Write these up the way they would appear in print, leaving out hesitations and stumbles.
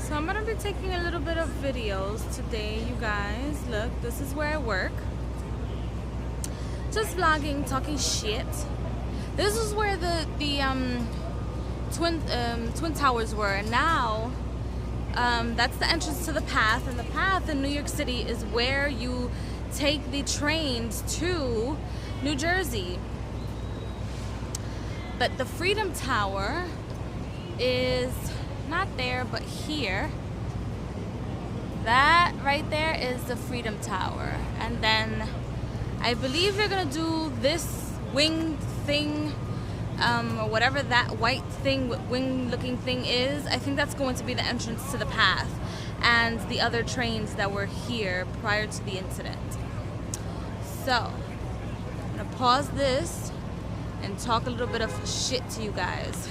So I'm gonna be taking a little bit of videos today, you guys. Look, this is where I work. Just vlogging, talking shit. This is where the twin towers were, and now that's the entrance to the path. And the path in New York City is where you take the trains to New Jersey. But the Freedom Tower is not there, but here. That right there is the Freedom Tower. And then I believe you're gonna do this wing thing, or whatever that white thing, wing looking thing is. I think that's going to be the entrance to the path and the other trains that were here prior to the incident. So I'm gonna pause this and talk a little bit of shit to you guys.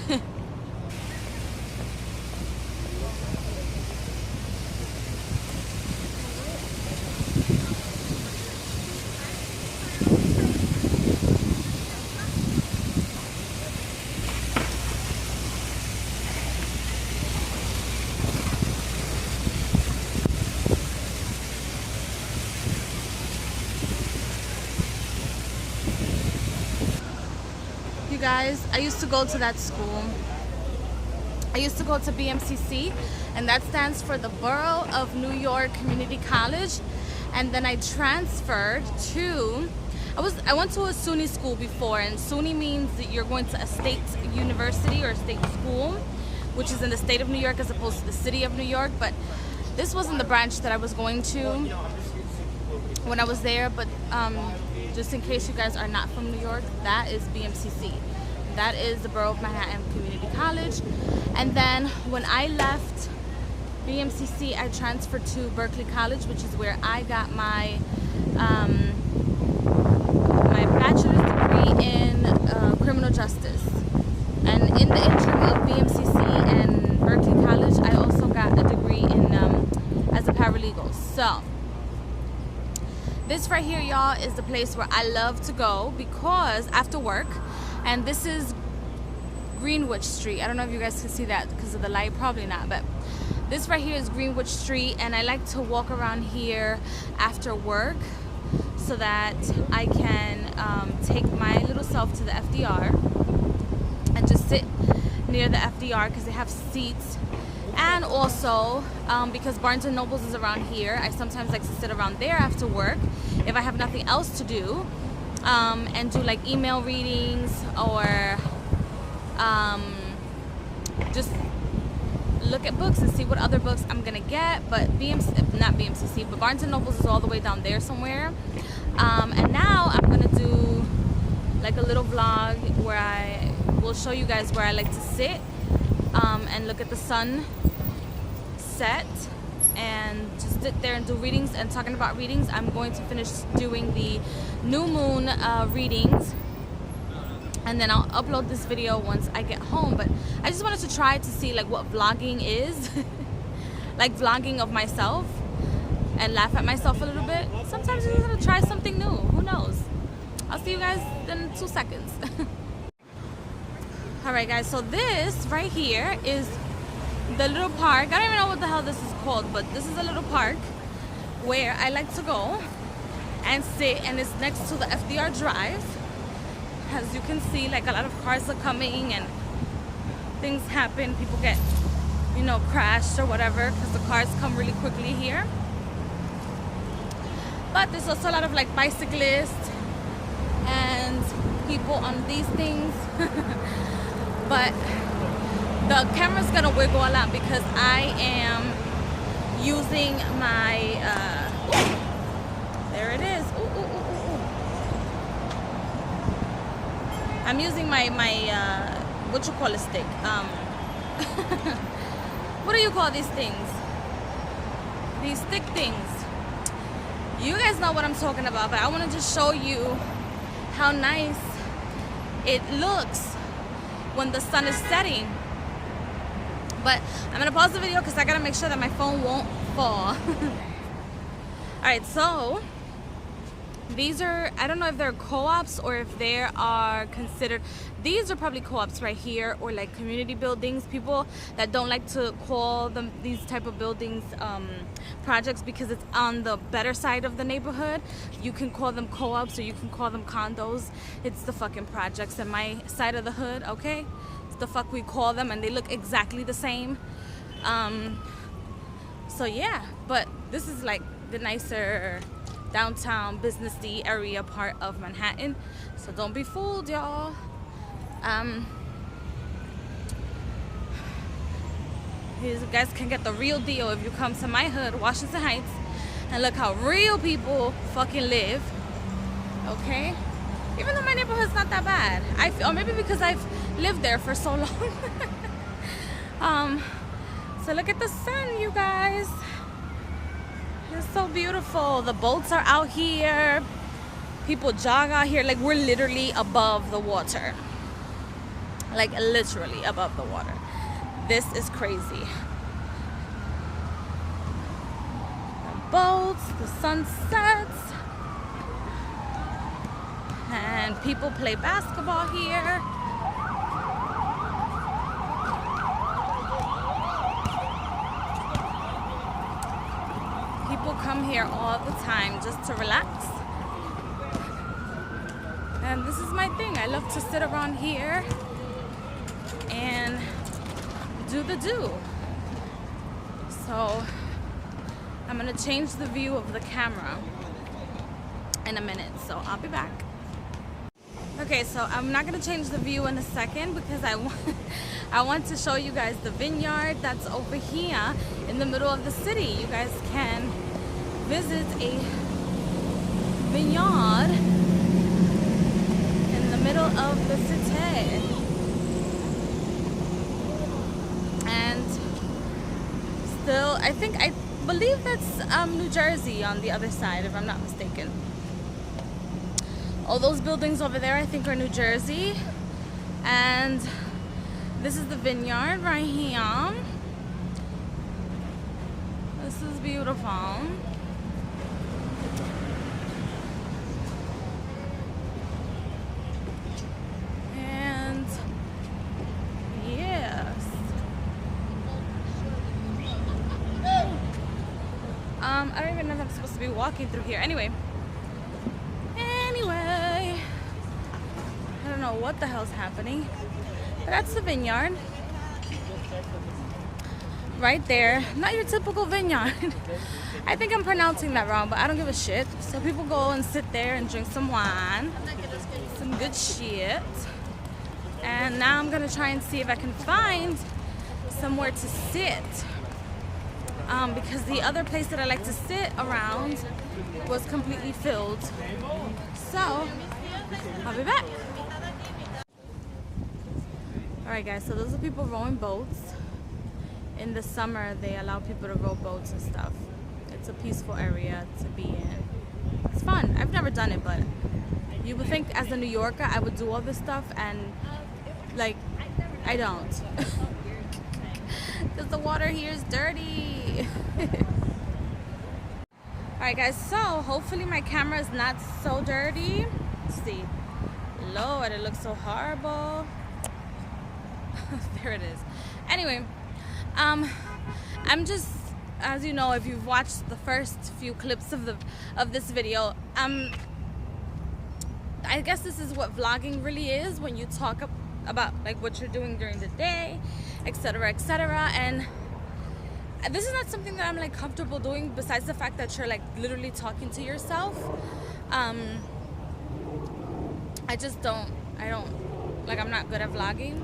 Guys, I used to go to that school. I used to go to BMCC, and that stands for the Borough of New York Community College. And then I transferred to, I went to a SUNY school before, and SUNY means that you're going to a state university or a state school, which is in the state of New York as opposed to the city of New York. But this wasn't the branch that I was going to when I was there. But just in case you guys are not from New York, that is BMCC. That is the Borough of Manhattan Community College. And then when I left BMCC, I transferred to Berkeley College, which is where I got my my bachelor's degree in criminal justice. And in the interim of BMCC and Berkeley College, I also got a degree in as a paralegal. So this right here, y'all, is the place where I love to go because after work, and this is Greenwich Street. I don't know if you guys can see that because of the light, probably not, but this right here is Greenwich Street, and I like to walk around here after work so that I can take my little self to the FDR and just sit near the FDR because they have seats. And also, because Barnes & Nobles is around here, I sometimes like to sit around there after work if I have nothing else to do, and do like email readings or just look at books and see what other books I'm gonna get. But not BMCC, but Barnes & Nobles is all the way down there somewhere. And now I'm gonna do like a little vlog where I will show you guys where I like to sit and look at the sun set and just sit there and do readings. And talking about readings, I'm going to finish doing the new moon readings, and then I'll upload this video once I get home. But I just wanted to try to see like what vlogging is like vlogging of myself and laugh at myself a little bit. Sometimes you're gonna try something new, who knows. I'll see you guys in 2 seconds. Alright guys, so this right here is the little park. I don't even know what the hell this is called, but this is a little park where I like to go and sit, and it's next to the FDR Drive. As you can see, like a lot of cars are coming and things happen. People get, you know, crashed or whatever because the cars come really quickly here. But there's also a lot of like bicyclists and people on these things. But the camera's gonna wiggle a lot because I am using my there it is. I'm using my what you call a stick, what do you call these things, these stick things? You guys know what I'm talking about. But I want to just show you how nice it looks when the sun is setting. But I'm gonna pause the video because I gotta make sure that my phone won't fall. Alright, so These are, I don't know if they're co-ops or if they are considered, these are probably co-ops right here, or like community buildings. People that don't like to call them these type of buildings projects because it's on the better side of the neighborhood, you can call them co-ops or you can call them condos. It's the fucking projects in my side of the hood, okay? It's the fuck we call them, and they look exactly the same. So yeah, but this is like the nicer downtown businessy area part of Manhattan, so don't be fooled, y'all. You guys can get the real deal if you come to my hood, Washington Heights, and look how real people fucking live, okay? Even though my neighborhood's not that bad, or maybe because I've lived there for so long. So look at the sun, you guys. It's so beautiful. The boats are out here. People jog out here. Like, we're literally above the water. Like, literally above the water. This is crazy. The boats, the sunsets. And people play basketball here. People come here all the time just to relax. And this is my thing. I love to sit around here and do the do. So I'm gonna change the view of the camera in a minute, so I'll be back. Okay, so I'm not gonna change the view in a second because I want to show you guys the vineyard that's over here in the middle of the city. You guys can visit a vineyard in the middle of the city. And still, I believe that's New Jersey on the other side, if I'm not mistaken. All those buildings over there I think are New Jersey. And this is the vineyard right here. This is beautiful. And yes. I don't even know if I'm supposed to be walking through here. Anyway, I don't know what the hell's happening. But that's the vineyard. Right there. Not your typical vineyard. I think I'm pronouncing that wrong, but I don't give a shit. So people go and sit there and drink some wine. Some good shit. And now I'm gonna try and see if I can find somewhere to sit. Because the other place that I like to sit around was completely filled. So, I'll be back. Alright guys, so those are people rowing boats. In the summer, they allow people to row boats and stuff. It's a peaceful area to be in. It's fun. I've never done it, but you would think as a New Yorker, I would do all this stuff, and like, I don't. Because the water here is dirty. Alright guys, so hopefully my camera is not so dirty. Let's see. Lord, it looks so horrible. There it is. Anyway, I'm just, as you know, if you've watched the first few clips of this video, I guess this is what vlogging really is, when you talk about like what you're doing during the day, etc., etc. And this is not something that I'm like comfortable doing, besides the fact that you're like literally talking to yourself. I don't like, I'm not good at vlogging.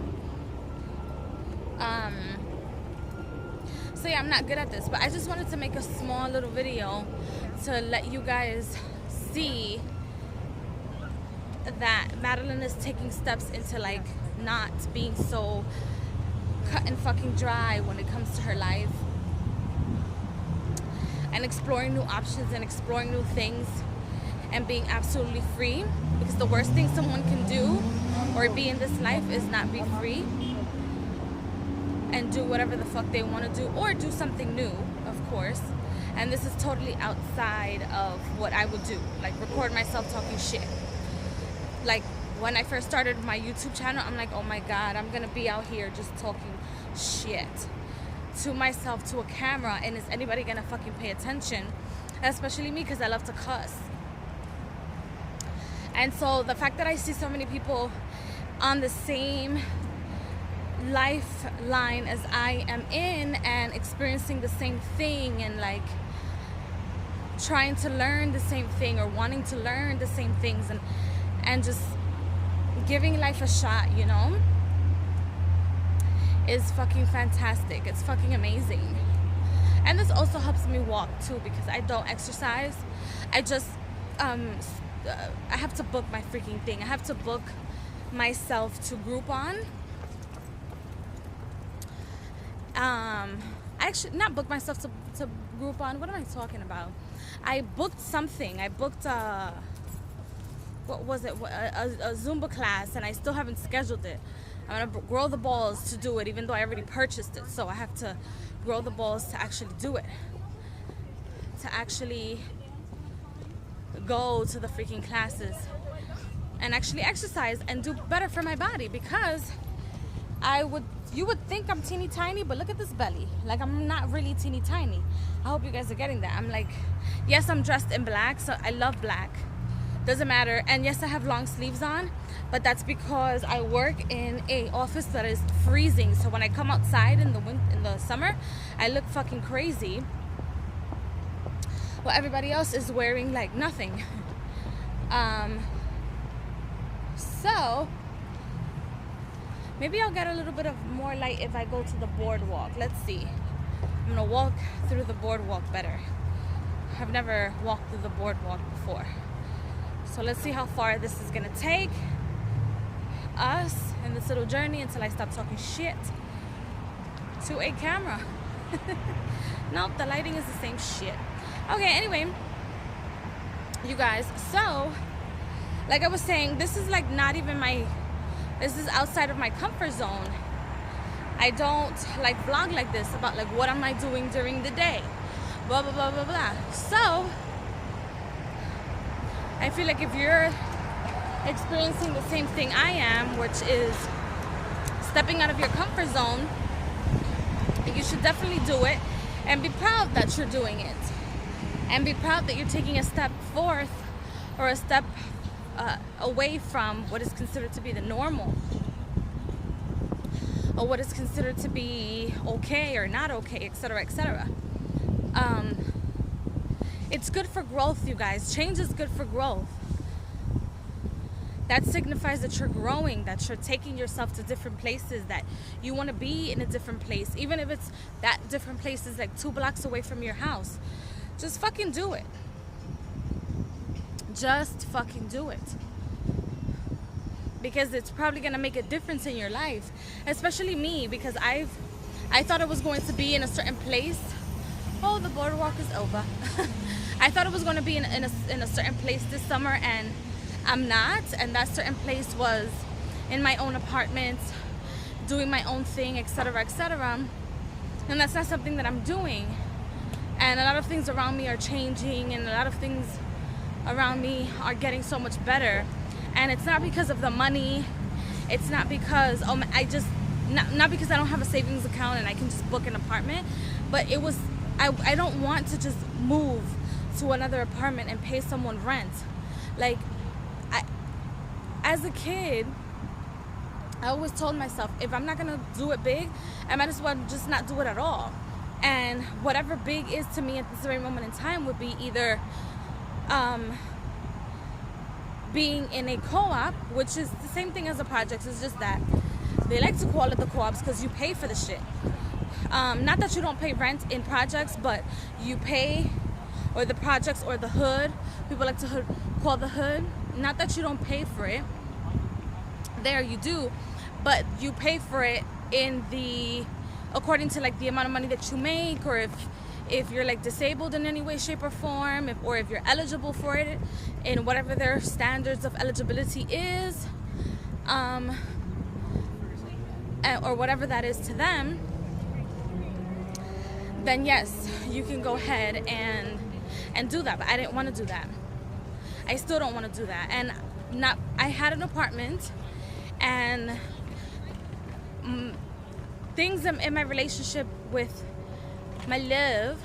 So yeah, I'm not good at this, but I just wanted to make a small little video to let you guys see that Madeline is taking steps into like not being so cut and fucking dry when it comes to her life, and exploring new options and exploring new things and being absolutely free. Because the worst thing someone can do or be in this life is not be free and do whatever the fuck they want to do, or do something new, of course. And this is totally outside of what I would do, like record myself talking shit. Like when I first started my YouTube channel, I'm like, oh my God, I'm gonna be out here just talking shit to myself, to a camera, and is anybody gonna fucking pay attention? Especially me, because I love to cuss. And so the fact that I see so many people on the same lifeline as I am in and experiencing the same thing and like trying to learn the same thing or wanting to learn the same things and just giving life a shot, you know, is fucking fantastic. It's fucking amazing. And this also helps me walk too, because I don't exercise. I just I have to book my freaking thing. I have to book myself to Groupon. Actually, not book myself to Groupon. What am I talking about? I booked something. I booked what was it? A Zumba class, and I still haven't scheduled it. I'm gonna grow the balls to do it, even though I already purchased it. So I have to grow the balls to actually do it. To actually go to the freaking classes and actually exercise and do better for my body, because you would think I'm teeny tiny, but look at this belly. Like, I'm not really teeny tiny. I hope you guys are getting that. I'm like, yes, I'm dressed in black, so I love black. Doesn't matter. And yes, I have long sleeves on, but that's because I work in a office that is freezing. So when I come outside in the summer, I look fucking crazy. Well, everybody else is wearing like nothing. So maybe I'll get a little bit of more light if I go to the boardwalk. Let's see. I'm gonna walk through the boardwalk better. I've never walked through the boardwalk before. So let's see how far this is gonna take us in this little journey until I stop talking shit to a camera. Nope, the lighting is the same shit. Okay, anyway, you guys, so like I was saying, this is like not even this is outside of my comfort zone. I don't like vlog like this about like what am I doing during the day, blah blah blah blah blah. So I feel like if you're experiencing the same thing I am, which is stepping out of your comfort zone, you should definitely do it and be proud that you're doing it. And be proud that you're taking a step forth or a step away from what is considered to be the normal, or what is considered to be okay or not okay, etc., etc. It's good for growth, you guys. Change is good for growth. That signifies that you're growing, that you're taking yourself to different places, that you want to be in a different place, even if it's that different place is like 2 blocks away from your house. Just fucking do it. Just fucking do it. Because it's probably gonna make a difference in your life. Especially me, because I thought it was going to be in a certain place. Oh, the boardwalk is over. I thought it was going to be in a certain place this summer, and I'm not. And that certain place was in my own apartment, doing my own thing, etc., etc. And that's not something that I'm doing. And a lot of things around me are changing, and a lot of things around me are getting so much better. And it's not because of the money. It's not because not because I don't have a savings account and I can just book an apartment. But it was I don't want to just move to another apartment and pay someone rent. Like, as a kid, I always told myself, if I'm not gonna do it big, I might as well just not do it at all. And whatever big is to me at this very moment in time would be either being in a co-op, which is the same thing as a project. It's just that they like to call it the co-ops because you pay for the shit. Not that you don't pay rent in projects, but you pay, or the projects, or the hood. People like to call the hood. Not that you don't pay for it. There you do, but you pay for it according to like the amount of money that you make, or if you're like disabled in any way, shape, or form, or if you're eligible for it in whatever their standards of eligibility is, or whatever that is to them. then yes, you can go ahead and do that. But I didn't want to do that. I still don't want to do that. And I had an apartment, and things in my relationship with my love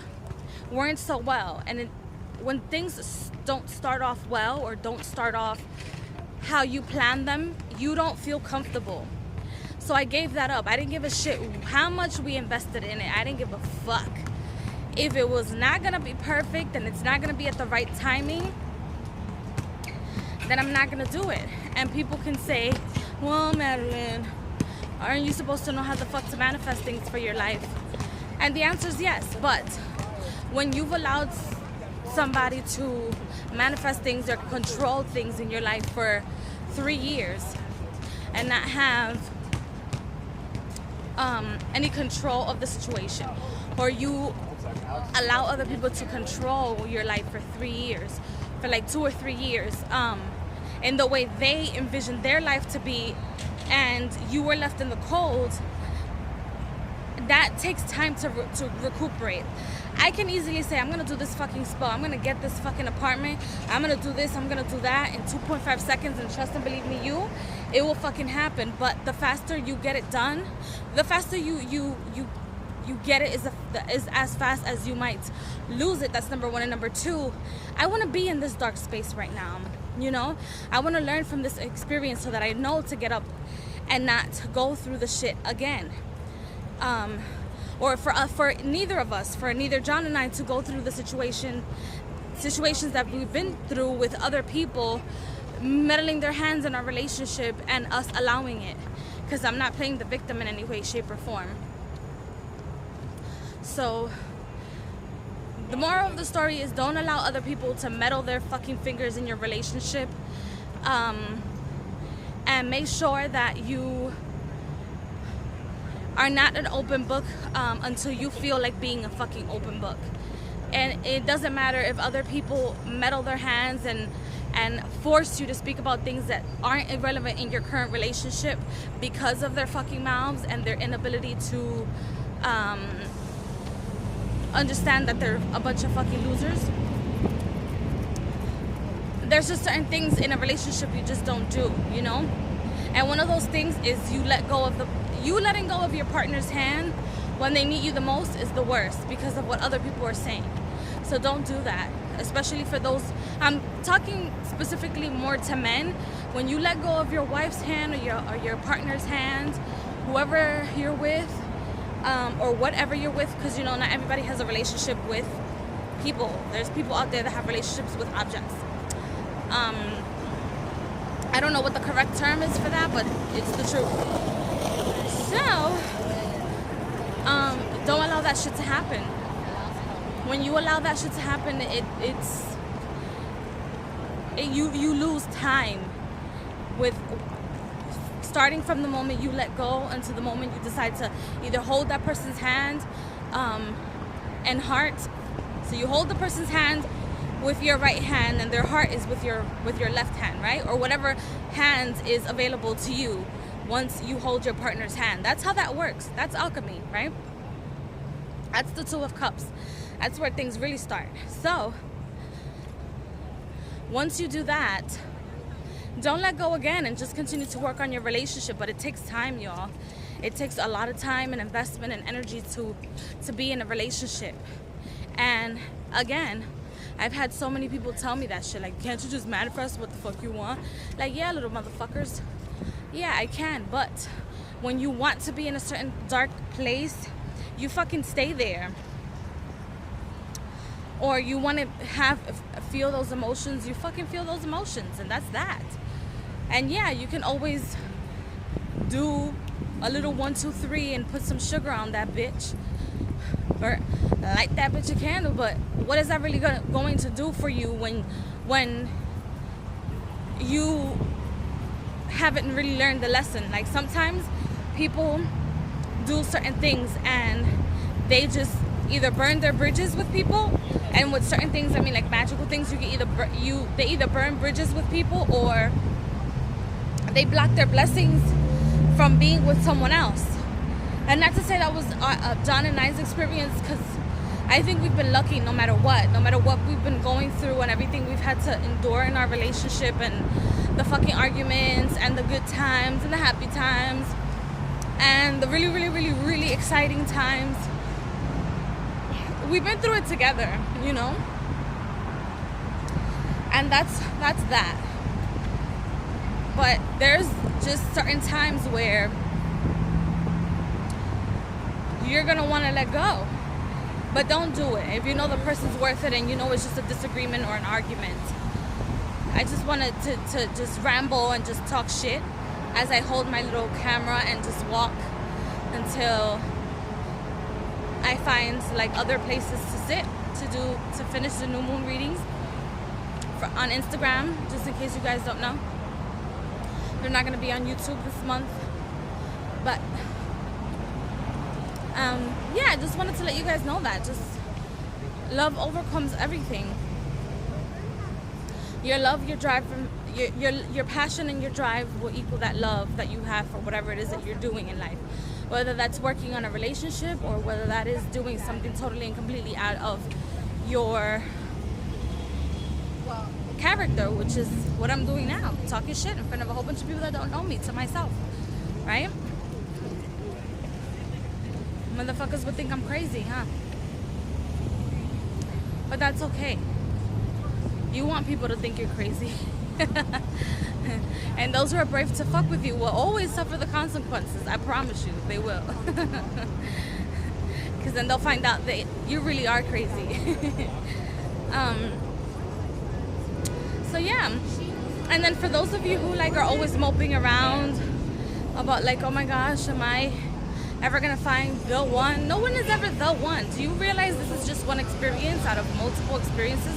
weren't so well. And when things don't start off well, or don't start off how you plan them, you don't feel comfortable. So I gave that up. I didn't give a shit how much we invested in it. I didn't give a fuck. If it was not gonna be perfect and it's not gonna be at the right timing, then I'm not gonna do it. And people can say, well, Madeline, aren't you supposed to know how the fuck to manifest things for your life? And the answer is yes. But when you've allowed somebody to manifest things or control things in your life for 3 years and not have any control of the situation, or you allow other people to control your life for 3 years, for like 2 or 3 years, in the way they envision their life to be, and you were left in the cold, that takes time to recuperate. I can easily say, I'm gonna do this fucking spell, I'm gonna get this fucking apartment, I'm gonna do this, I'm gonna do that in 2.5 seconds, and trust and believe me, it will fucking happen. But the faster you get it done, the faster you get it is as fast as you might lose it. That's number one. And number two, I want to be in this dark space right now. You know, I want to learn from this experience so that I know to get up and not go through the shit again. Or for neither of us, for neither John and I, to go through the situations that we've been through with other people meddling their hands in our relationship and us allowing it. Because I'm not playing the victim in any way, shape, or form. So the moral of the story is, don't allow other people to meddle their fucking fingers in your relationship. And make sure that you are not an open book until you feel like being a fucking open book. And it doesn't matter if other people meddle their hands and force you to speak about things that aren't irrelevant in your current relationship because of their fucking mouths and their inability to understand that they're a bunch of fucking losers. There's just certain things in a relationship you just don't do, you know? And one of those things is letting go of your partner's hand when they need you the most is the worst, because of what other people are saying. So don't do that, especially for those. I'm talking specifically more to men. When you let go of your wife's hand or your partner's hand, whoever you're with, or whatever you're with, because you know not everybody has a relationship with people. There's people out there that have relationships with objects. I don't know what the correct term is for that, but it's the truth. So don't allow that shit to happen. When you allow that shit to happen, you lose time with starting from the moment you let go until the moment you decide to either hold that person's hand and heart. So you hold the person's hand with your right hand, and their heart is with your left hand, right? Or whatever hand is available to you once you hold your partner's hand. That's how that works. That's alchemy, right? That's the Two of Cups. That's where things really start. So once you do that, don't let go again and just continue to work on your relationship. But it takes time, y'all. It takes a lot of time and investment and energy to be in a relationship. And again, I've had so many people tell me that shit, like, can't you just manifest what the fuck you want? Like, yeah, little motherfuckers, yeah, I can. But when you want to be in a certain dark place, you fucking stay there. Or you want to feel those emotions, you fucking feel those emotions, and that's that. And yeah, you can always do a little 1, 2, 3 and put some sugar on that bitch, or light that bitch a candle. But what is that really going to do for you when you haven't really learned the lesson? Like, sometimes people do certain things and they just either burn their bridges with people, and with certain things, I mean like magical things, you can they either burn bridges with people, or they block their blessings from being with someone else. And not to say that was John and I's experience, because I think we've been lucky no matter what we've been going through and everything we've had to endure in our relationship, and the fucking arguments and the good times and the happy times and the really, really, really, really exciting times. We've been through it together, you know? And that's that. But there's just certain times where you're gonna want to let go, but don't do it if you know the person's worth it and you know it's just a disagreement or an argument. I just wanted to just ramble and just talk shit as I hold my little camera and just walk until I find like other places to sit to finish the new moon readings on Instagram, just in case you guys don't know. They're not going to be on YouTube this month, but yeah, I just wanted to let you guys know that just love overcomes everything. Your love, your drive, your passion and your drive will equal that love that you have for whatever it is that you're doing in life, whether that's working on a relationship or whether that is doing something totally and completely out of your character, which is what I'm doing now, talking shit in front of a whole bunch of people that don't know me, to myself, right? Motherfuckers would think I'm crazy, huh? But that's okay. You want people to think you're crazy. And those who are brave to fuck with you will always suffer the consequences. I promise you, they will. Because then they'll find out that you really are crazy. So yeah. And then for those of you who like are always moping around about like, oh my gosh, am I ever gonna find the one? No one is ever the one. Do you realize this is just one experience out of multiple experiences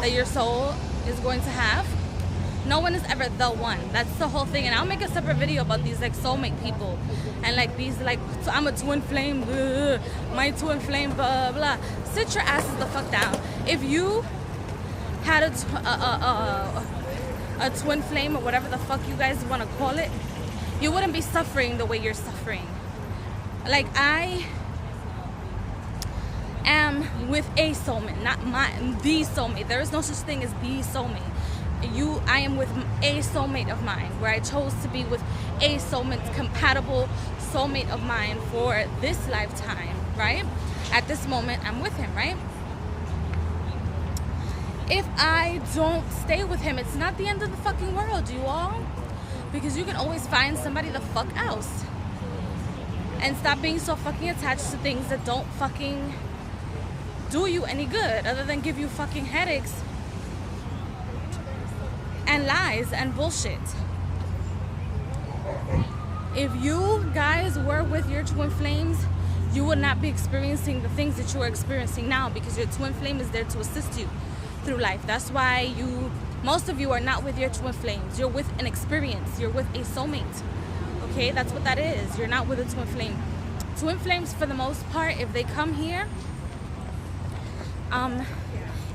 that your soul is going to have? No one is ever the one. That's the whole thing. And I'll make a separate video about these like soulmate people and like these like, so I'm a twin flame, blah, my twin flame, blah blah. Sit your asses the fuck down. If you had a twin flame or whatever the fuck you guys want to call it, you wouldn't be suffering the way you're suffering. Like, I am with a soulmate, not the soulmate. There is no such thing as the soulmate. I am with a soulmate of mine, where I chose to be with a soulmate, compatible soulmate of mine for this lifetime, right? At this moment, I'm with him, right? If I don't stay with him, it's not the end of the fucking world, you all. Because you can always find somebody the fuck else. And stop being so fucking attached to things that don't fucking do you any good, other than give you fucking headaches and lies and bullshit. If you guys were with your twin flames, you would not be experiencing the things that you are experiencing now, because your twin flame is there to assist you through life. That's why most of you are not with your twin flames. You're with an experience. You're with a soulmate. Okay, that's what that is. You're not with a twin flame. Twin flames, for the most part, if they come here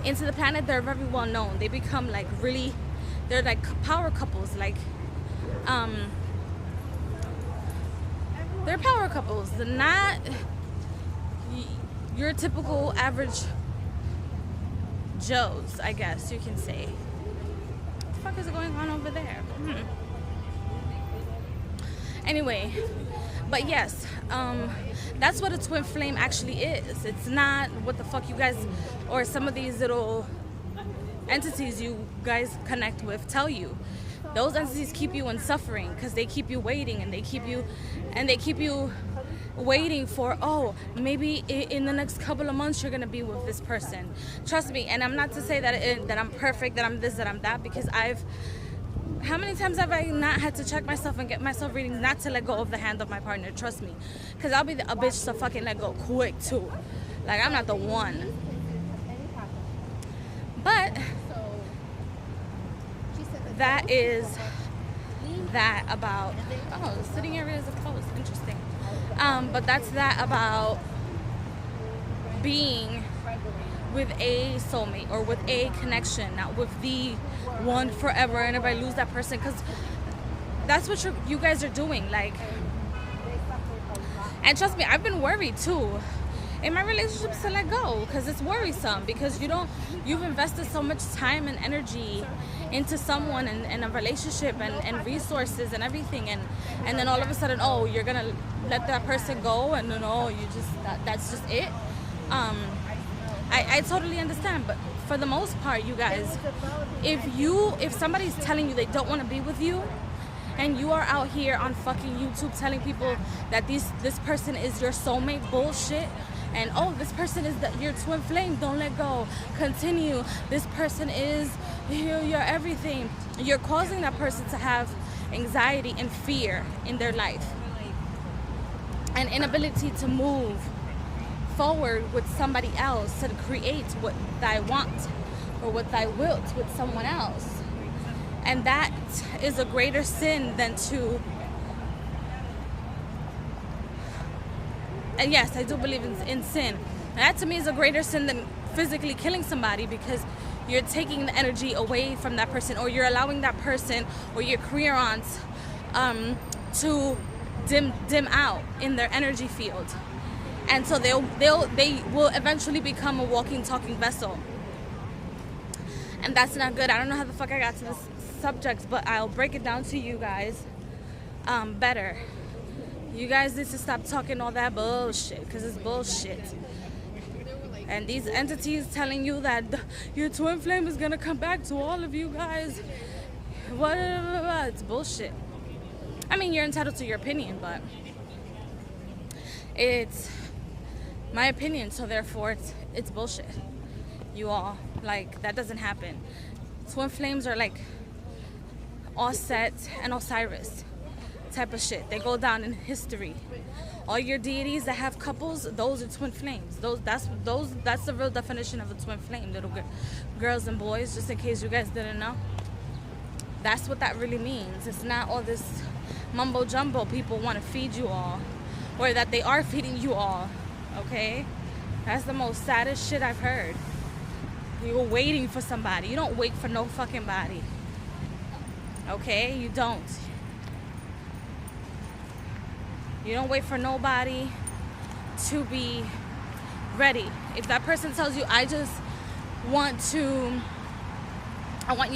into the planet, they're very well known. They become like really, they're like power couples. Like they're power couples. They're not your typical average Joes, I guess you can say. What the fuck is going on over there? Anyway, but yes, that's what a twin flame actually is. It's not what the fuck you guys, or some of these little entities you guys connect with tell you. Those entities keep you in suffering because they keep you waiting, and they keep you waiting for, oh, maybe in the next couple of months you're gonna be with this person. Trust me. And I'm not to say that I'm perfect, that I'm this, that I'm that, because how many times have I not had to check myself and get myself readings not to let go of the hand of my partner? Trust me, because I'll be a bitch to fucking let go quick too. Like, I'm not the one. But that is that about, oh, the sitting areas are closed. Interesting. But that's that about being with a soulmate or with a connection, not with the one forever, and if I lose that person, because that's what you guys are doing. Like, and trust me, I've been worried too in my relationships to let go, because it's worrisome, because you've invested so much time and energy into someone and a relationship and resources and everything, and then all of a sudden, oh, you're gonna let that person go, and then, oh, you just that's just it. I totally understand, but for the most part, you guys, if somebody's telling you they don't want to be with you, and you are out here on fucking YouTube telling people that this person is your soulmate bullshit, and oh, this person is your twin flame, don't let go, continue, this person is your everything, you're causing that person to have anxiety and fear in their life, and inability to move forward with somebody else and create what they want or what they wilt with someone else. And that is a greater sin than to, and yes, I do believe in sin. And that to me is a greater sin than physically killing somebody, because you're taking the energy away from that person, or you're allowing that person or your career aunts to dim out in their energy field. And so they will eventually become a walking, talking vessel. And that's not good. I don't know how the fuck I got to this subject, but I'll break it down to you guys better. You guys need to stop talking all that bullshit, because it's bullshit. And these entities telling you that your twin flame is gonna come back to all of you guys, it's bullshit. I mean, you're entitled to your opinion, but it's my opinion, so therefore it's bullshit. You all, like, that doesn't happen. Twin flames are like Osset and Osiris type of shit. They go down in history. All your deities that have couples, those are twin flames. That's the real definition of a twin flame, little girls and boys, just in case you guys didn't know. That's what that really means. It's not all this mumbo jumbo people want to feed you all, or that they are feeding you all, okay? That's the most saddest shit I've heard. You're waiting for somebody. You don't wait for no fucking body. Okay? You don't. You don't wait for nobody to be ready. If that person tells you, I want you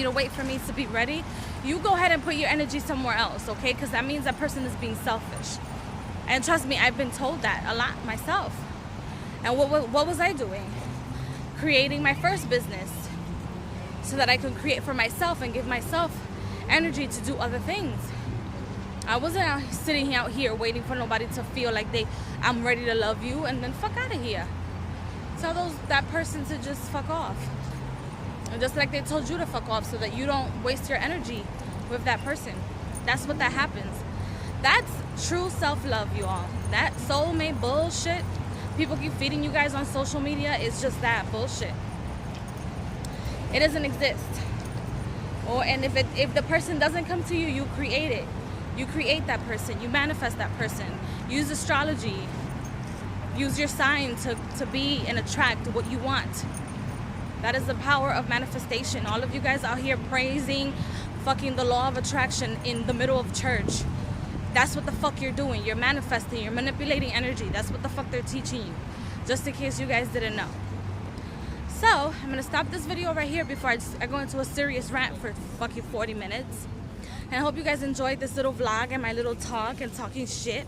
to wait for me to be ready, you go ahead and put your energy somewhere else, okay? Because that means that person is being selfish. And trust me, I've been told that a lot myself. And what was I doing? Creating my first business so that I could create for myself and give myself energy to do other things. I wasn't sitting out here waiting for nobody to feel like I'm ready to love you, and then fuck out of here. Tell that person to just fuck off. And just like they told you to fuck off, so that you don't waste your energy with that person. That's what that happens. That's true self-love, you all. That soulmate bullshit people keep feeding you guys on social media is just that bullshit. It doesn't exist. And if the person doesn't come to you, you create it. You create that person. You manifest that person. Use astrology. Use your sign to be and attract what you want. That is the power of manifestation. All of you guys out here praising fucking the law of attraction in the middle of church. That's what the fuck you're doing. You're manifesting. You're manipulating energy. That's what the fuck they're teaching you. Just in case you guys didn't know. So, I'm going to stop this video right here before I go into a serious rant for fucking 40 minutes. And I hope you guys enjoyed this little vlog and my little talk and talking shit.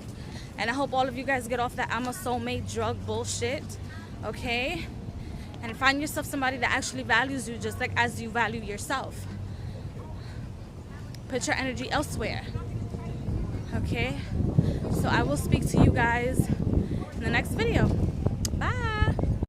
And I hope all of you guys get off that I'm a soulmate drug bullshit. Okay? And find yourself somebody that actually values you just like as you value yourself. Put your energy elsewhere. Okay? So I will speak to you guys in the next video.